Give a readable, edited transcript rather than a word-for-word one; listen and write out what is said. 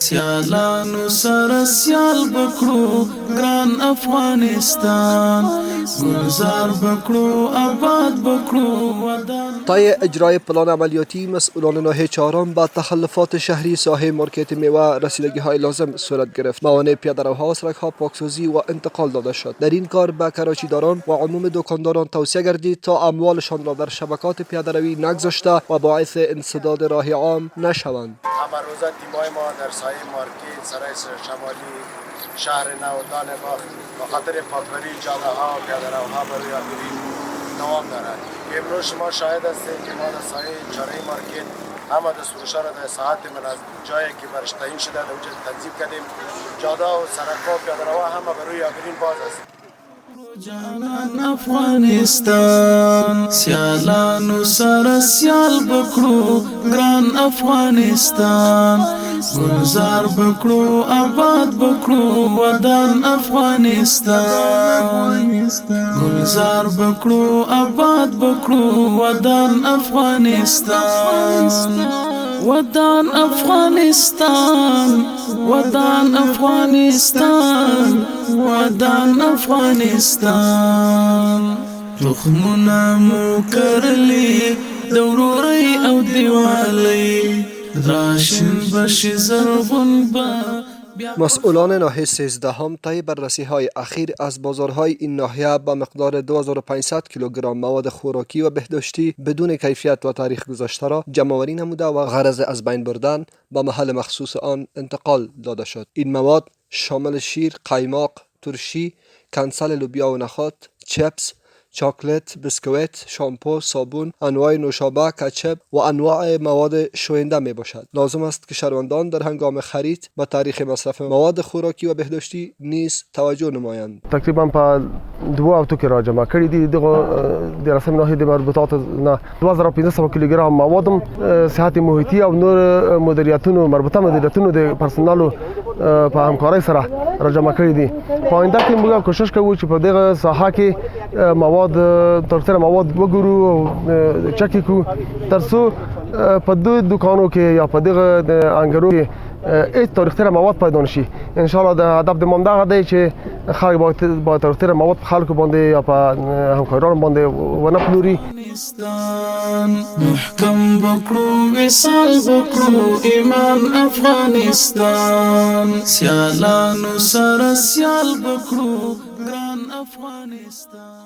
سیالانو سره سیال بکړو ګران افغانستان گلزار بکړو آباد بکړو ودان. طی اجرای پلان عملیاتی مسئولان ناحیه چهارم با تخلفات شهری ساحه مارکت میوه رسیدگی های لازم صورت گرفت. موانع پیاده‌روها، سرک‌ها پاکسازی و انتقال داده شد. در این کار به کراچیداران و عموم دکانداران توصیه گردید تا اموالشان را در شبکات پیاده‌روی نگذاشته و باعث انسداد راه عام نشوند. روزه تیمای ما در سایه مارکت سرای شمالی شهر نودان با خاطر پاکبری جاده ها و پیاده‌روها برای آگری دوام دارد. امروز شما شاهد هستید که ما در سایه چهارراه مارکت همه دست فروشا را در ساعت من از جایی که برش تعیین شده در اونجا تنظیم کردیم. جاده و سرک‌ها و پیاده‌روها همه برای آگرین باز است. جانان افغانستان سیالانو سره سیال بکړو ګران افغانستان گلزار بکړو آباد بکړو ودان افغانستان گلزار بکړو آباد بکړو ودان افغانستان ودان افغانستان ودان افغانستان ودان افغانستان تخمونه مو کرلی د ورورۍ او دیوالۍ راشن بشي زرغون با. مسئولان ناحیه 13 طی بررسی‌های اخیر از بازارهای این ناحیه با مقدار 2500 کیلوگرم مواد خوراکی و بهداشتی بدون کیفیت و تاریخ گذاشته را جمع‌آوری نموده و غرض از بین بردن با محل مخصوص آن انتقال داده شد. این مواد شامل شیر، قایماق، ترشی، کنسل لوبیا و نخود، چپس، چاکلت، بسکویت، شامپو، صابون، انواع نوشابه، کچپ و انواع مواد شوینده می باشد. لازم است که شهروندان در هنگام خرید به تاریخ مصرف مواد خوراکی و بهداشتی نیز توجه نمایند. تقریبا په 2 هفتو کې راجمع کړي دي د رسم ناحیه د مربوطات نه 2500 کیلوګرام مواد صحت محیطي او نور مدیریتونو مربوطه مدیریتونو د پرسنلو په همکارۍ سره راجمع کړي دي. په آینده کې موږ کوشش کوو چې په دغه ساحه کې مواد ترڅره مواد وګورو او چک کو ترڅو په دوه دکانو کې یا په دغه انګرو کې هیڅ تاریخي مواد پیدا نشي. ان شاء الله د هدف د مونږ دی چې خلک با تاریخي مواد په خلکو باندې یا په همکارانو باندې ونه پلوري. محکم بکړو وصال بکړو ایمان افغانستان سیالانو سره سیال بکړو ګران افغانستان.